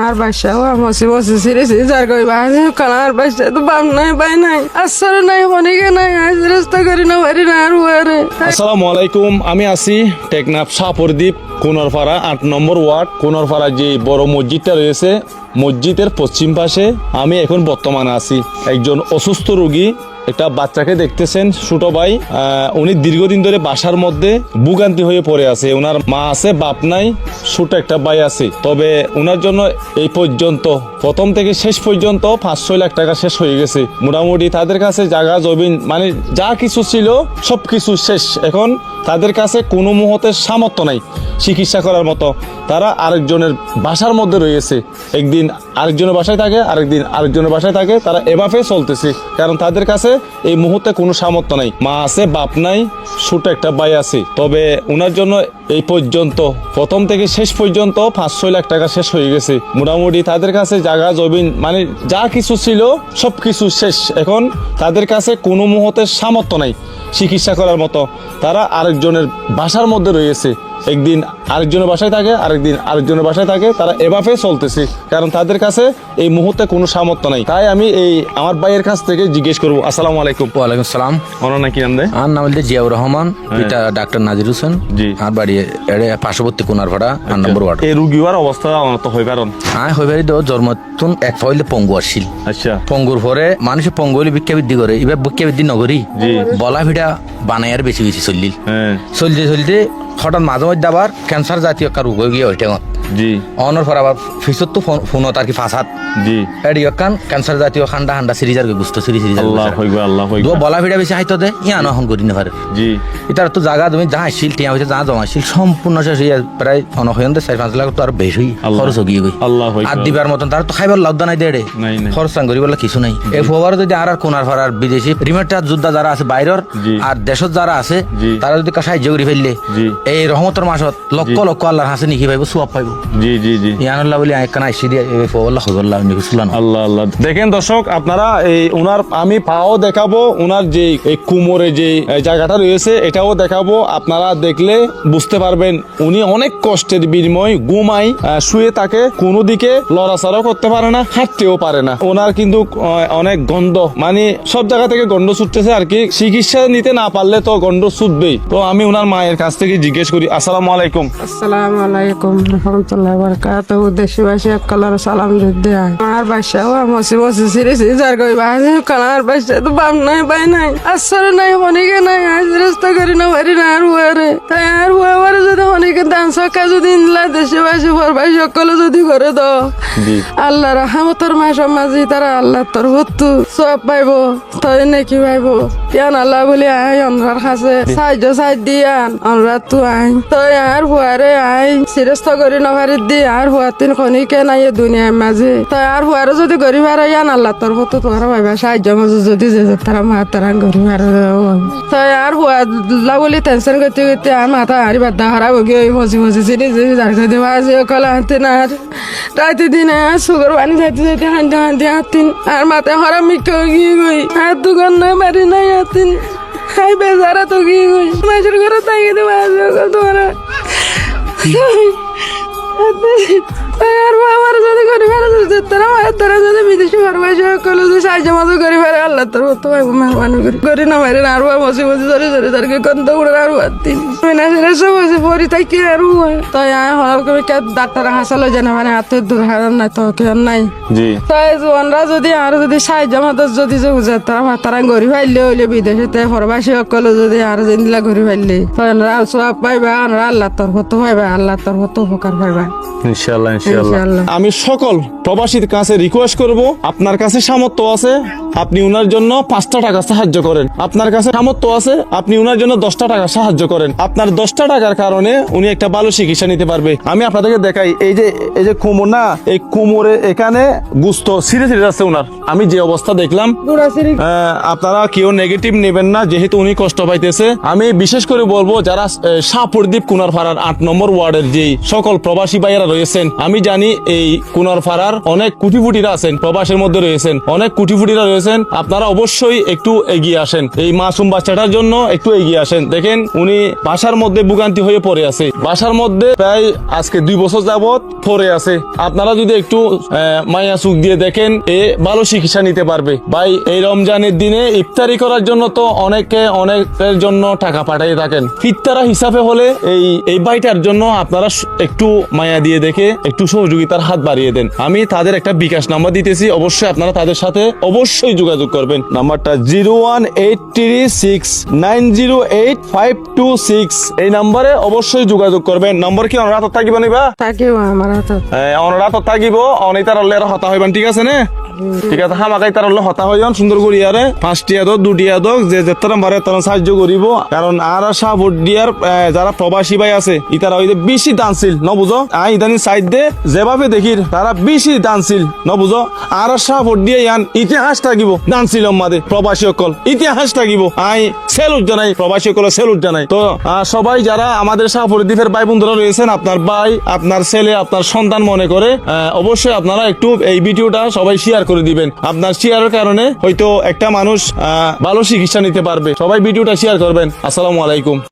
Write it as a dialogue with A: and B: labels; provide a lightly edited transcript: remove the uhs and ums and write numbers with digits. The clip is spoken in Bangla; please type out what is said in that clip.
A: আর বাসাও মসি মসি সিরিস যার কই বাজে কালার বাসা তো বাম নাই বাই নাই আসর নাই হনিকে নাই আজ রাস্তা করি না পারি না আর ওরে।
B: আসসালামু আলাইকুম, আমি আছি টেকনাফ শাহপুরদ্বীপ কোনরপাড়া ৮ নম্বর ওয়ার্ড। কোনরপাড়া যে বড় মসজিদটা রয়েছে, মসজিদের পশ্চিম পাশে আমি এখন বর্তমানে আছি। একজন অসুস্থ রোগী, একটা বাচ্চাকে দেখতেছেন, ছোট ভাই। উনি দীর্ঘদিন ধরে বাসার মধ্যে ভোগান্তি হয়ে পড়ে আছে। ওনার মা আছে, বাপ নাই, ছোট একটা ভাই আছে। তবে ওনার জন্য এই পর্যন্ত প্রথম থেকে শেষ পর্যন্ত ৫-৬ লাখ টাকা শেষ হয়ে গেছে। মোটামুটি তাদের কাছে জায়গা জমিন মানে যা কিছু ছিল সব কিছু শেষ। এখন তাদের কাছে কোনো মুহূর্তের সামর্থ্য নাই চিকিৎসা করার মতো। তারা আরেকজনের বাসার মধ্যে রয়েছে, একদিন আরেকজনের বাসায় থাকে, আরেকদিন আরেকজনের বাসায় থাকে। তারা এভাবে চলতেছে, কারণ তাদের কাছে এই মুহূর্তে কোনো সামর্থ্য নাই। মা আছে, বাপ নাই, ছোট একটা ভাই আছে। তবে ওনার জন্য এই পর্যন্ত প্রথম থেকে শেষ পর্যন্ত ৫-৬ লাখ টাকা শেষ হয়ে গেছে। মোটামুটি তাদের কাছে জায়গা জমিন মানে যা কিছু ছিল সব কিছু শেষ। এখন তাদের কাছে কোনো মুহূর্তের সামর্থ্য নাই চিকিৎসা করার মতো। তারা আরেকজনের বাসার মধ্যে রয়েছে, একদিন আরেকজনের বাসায় থাকে, আরেকদিন আরেকজনের বাসায় থাকে। তারা এভাবে চলতেছে, কারণ তাদের কাছে এই মুহূর্তে কোনো সামর্থ্য নাই। তাই আমি এই আমার ভাইয়ের কাছ থেকে জিজ্ঞেস করবো। আসসালামু আলাইকুম।
C: ওয়ালাইকুম সালাম।
B: ওনার নাকি নাম দেয়?
C: আমার নাম হচ্ছে জিয়াউর রহমান, পিতা ডাক্তার নাজির হোসেন।
B: জি।
C: আর বাড়ি এড়ে পার্শ্ববর্তী কোনারপাড়া ৮ নম্বর ওয়ার্ড।
B: এই রুগীর অবস্থা অনত হয় কারণ
C: হইবারি জন্মতুন এক হইলে পঙ্গু আসছিল।
B: আচ্ছা।
C: পঙ্গুর পরে মানুষের পঙ্গু হলে ভিক্ষা বৃদ্ধি করে, এবার ভিক্ষা বৃদ্ধি নগরী
B: জি।
C: বলা ভিড়া বানাইয়ার বেশি বেশি চললিল।
B: হ্যাঁ।
C: চলতে হঠাৎ মাঝে মধ্যে আবার ক্যান্সার জাতীয় একটা রোগ হয়ে গিয়ে ওইটা
B: জি।
C: অনর পর আবার ফিসত তো ফোনত আর কি ফাঁসাত
B: জি।
C: এডি কান ক্যান্সার জাতীয় খান্ডা খান্ডা সিরিজার গুস্ত সিরিজ
B: আল্লাহ হইবে, আল্লাহ হইবে।
C: বলা ভিড়া বেশি হাইতো দে ইয়ান এখন করি না পারে।
B: জি।
C: এটার তো জায়গা তুমি যা আসছিল টিয়া হয়েছে যা জমাইছিল সম্পূর্ণ শেষ হইয়া প্রায় অনহয়ন ৪-৫ লাখ তো আর বেশি খরচ গিয়ে গই।
B: আল্লাহ হইবে।
C: আর দিবার মতন তার তো খাইবার লাভ নাই দেড়ে
B: নাই, নাই।
C: খরচ করি বলে কিছু নাই। এই ফোয়ার যদি আর কোনার ফারার বিদেশি রিমেটার যোদ্ধা যারা আছে বাইরের
B: জি।
C: আর দেশত যারা আছে
B: জি।
C: তারা যদি সাহায্য করি ফেললে
B: জি।
C: এই রহমতের মাসত লক্ষ লক্ষ আল্লাহর হাসে নিকি পাইব, সোয়াব পাইব।
B: জি জি জি।
C: ইয়ানুল্লাহ বলে একখানা আইসি দিয়ে এই ফোয়াল্লাহ হজল্লাহ নিকুসলান।
B: আল্লাহ আল্লাহ। দেখেন দর্শক, আপনারা এই উনার আমি পাও দেখাবো, উনার যে এই কুমোরে যে জায়গাটা রয়েছে এটাও দেখাবো। আপনারা দেখলে বুঝতে পারবেন উনি অনেক কষ্টের বিনিময় ঘুমাই শুয়ে থাকে, কোনো দিকে লড়াচড়াও করতে পারে না, হাঁটতেও পারে না। ওনার কিন্তু অনেক গন্ধ, মানে সব জায়গা থেকে গন্ধ ছুটতেছে আর কি। চিকিৎসা নিতে না পারলে তো গন্ধ ছুটবেই। তো আমি ওনার মায়ের কাছ থেকে জিজ্ঞেস করি। আসসালামু আলাইকুম।
A: আসসালামু আলাইকুম রহমতুল্লাহ বারাকাতুহু। দেশবাসী কালার সালাম দিতে আর বাসাও মসি মসি সিরিস যার কই বাজে কালার বাসা তো বাম নাই বাই নাই আসর নাই হনিকে নাই আজ রাস্তা করি না পারি না আর ওরে। তাই আর ওয়ার যদি হনিকে দান সকা যদি ইনলা দেশবাসী পরবাসী সকলে যদি করে দাও আল্লাহ রহমতের মাসের মাঝে তারা আল্লাহ তোর ভত্তু সব পাইব, তাই নাকি পাইব। ইয়ান আল্লাহ বলি আই অনরার কাছে সাহায্য দিয়ান অনরা তু আই তই আর হুয়ারে আই সিরস্ত করি নভারি দি আর হুয়াতিন খনিকে নাই দুনিয়ার মাঝে। তাই আর হুয়ারে যদি গরিব আর ইয়ান আল্লাহ তোর ভত্তু তোমার পাইবা সাহায্য মাঝে যদি যে তারা মা তারা গরিব আর তাই আর হুয়া বলি টেনশন করতে করতে আর মাথা হারি বাদ হারা বগি ওই মজি মজি সিরি যার কাছে বাজে কলা হাতে না আর রাতে দিনে আর সুগার পানি যাইতে যাইতে হাঁটতে হাঁটতে হাঁটিন আর মাথায় হরা মিকে গিয়ে গই আর দোকান না বাড়ি নাই হাতিন হাই বেজারা তো গিয়ে গই মাছের ঘরে তাই দেবো তোমার আর আমার যদি করি ফেলে তারা যদি বিদেশি ফরমাইশ করলে যদি সাহায্য মতো করি ফেলে আল্লাহ তোর তো মেহরবানি করি না মারি না আর বসে বসে ধরে ধরে তারকে কন্ত করে আর দিন না সেটা সব বসে পরি থাকি আর তাই হল করে কে ডাক্তার হাসালো জানে মানে হাতের দূর হারান নাই তো কেউ নাই। তাই জোয়ানরা যদি আর যদি সাহায্য মতো যদি যে বুঝে তারা গড়ি ফাইলে হইলে বিদেশে তাই ফরমাইশি সকলে যদি আর জিনিলা গড়ি ফাইলে তারা সব পাইবা আমরা আল্লাহ তোর হতো পাইবা, আল্লাহ তোর হতো উপকার পাইবা
B: ইনশাআল্লাহ ইনশাআল্লাহ। আমি সকল প্রবাসীর কাছে রিকোয়েস্ট করব, আপনার কাছে সামর্থ্য আছে আপনি উনার জন্য 5টা টাকা সাহায্য করেন। আপনার কাছে সামর্থ্য আছে আপনি উনার জন্য 10টা টাকা সাহায্য করেন। আপনার 10টা টাকার কারণে উনি একটা ভালো চিকিৎসা নিতে পারবে। আমি আপনাদেরকে দেখাই, এই যে কুমোর না, এই কুমোরে এখানে গুস্ত সিরে সিরে আছে উনার। আমি যে অবস্থা দেখলাম, আপনারা কেউ নেগেটিভ নেবেন না, যেহেতু উনি কষ্ট পাইতেছে। আমি বিশেষ করে বলবো যারা শাহপুরদ্বীপ কোনারপাড়ার ৮ নম্বর ওয়ার্ডের যে সকল প্রবাসী ভাইয়েরা রয়েছেন, আমি জানি এই কোনারপাড়ার অনেক কুটিপুটিরা আছেন, প্রবাসের মধ্যে রয়েছেন, অনেক কুটিপুটিরা রয়েছেন। আপনারা অবশ্যই একটু এগিয়ে আসেন, এই মাসুম বাচ্চাটার জন্য একটু এগিয়ে আসেন। দেখেন উনি বাসার মধ্যে ভোগান্তি হয়ে পড়ে আছে, বাসার মধ্যে প্রায় আজকে 2 বছর যাবত পড়ে আছে। আপনারা যদি একটু মায়া চোখ দিয়ে দেখেন, এ ভালো চিকিৎসা নিতে পারবে। ভাই এই রমজানের দিনে ইফতারি করার জন্য তো অনেকের জন্য টাকা পাঠিয়ে থাকেন, ফিত্তারা হিসাবে হলে এই ভাইটার জন্য আপনারা একটু মায়া দিয়ে দেখে একটু সহযোগিতার হাত বাড়িয়ে দেন। আমি তাদের একটা বিকাশ নাম্বার দিতেছি, অবশ্যই আপনারা তাদের সাথে অবশ্যই যোগাযোগ করবেন। নাম্বারটা 01836908526, এই নাম্বারে অবশ্যই যোগাযোগ করবেন। নম্বর কি অনরাত থাকিব নিবা?
A: থাকিব আমার হাতত।
B: অনরাত থাকিব, অনিতার হলে হতা হইবেন, ঠিক আছে না? ঠিক আছে, হামাকাই তার হলে হতা হইবেন সুন্দর করিয়ারে, 5টিয়া দোক 2টিয়া দোক যে যেতারা বারে তারা সাহায্য করিব। কারণ আর আশা ভোট দিয়ার যারা প্রবাসী ভাই আছে ইতারা হইতে বেশি দানশীল ন বুঝো। ইদানি সাইড দে যেভাবে দেখির তারা বেশি দানশীল ন বুঝো। আর আশা ভোট দিয়ে ইয়ান ইতিহাস থাকিব দানশীল মাদে প্রবাসী সকল, ইতিহাস থাকিব। সেলুট জানাই প্রবাসী সকল, সেলুট জানাই। তো সবাই যারা আমাদের শাহপরদ্বীপের ভাই বন্ধুরা রয়েছেন, আপনার ভাই, আপনার ছেলে, আপনার সন্তান মনে করে অবশ্যই আপনারা একটু এই ভিডিওটা সবাই শেয়ার করে দিবেন। আপনার শেয়ারের কারণে হয়তো একটা মানুষ ভালো চিকিৎসা নিতে পারবে। সবাই ভিডিওটা শেয়ার করবেন। আসসালামু আলাইকুম।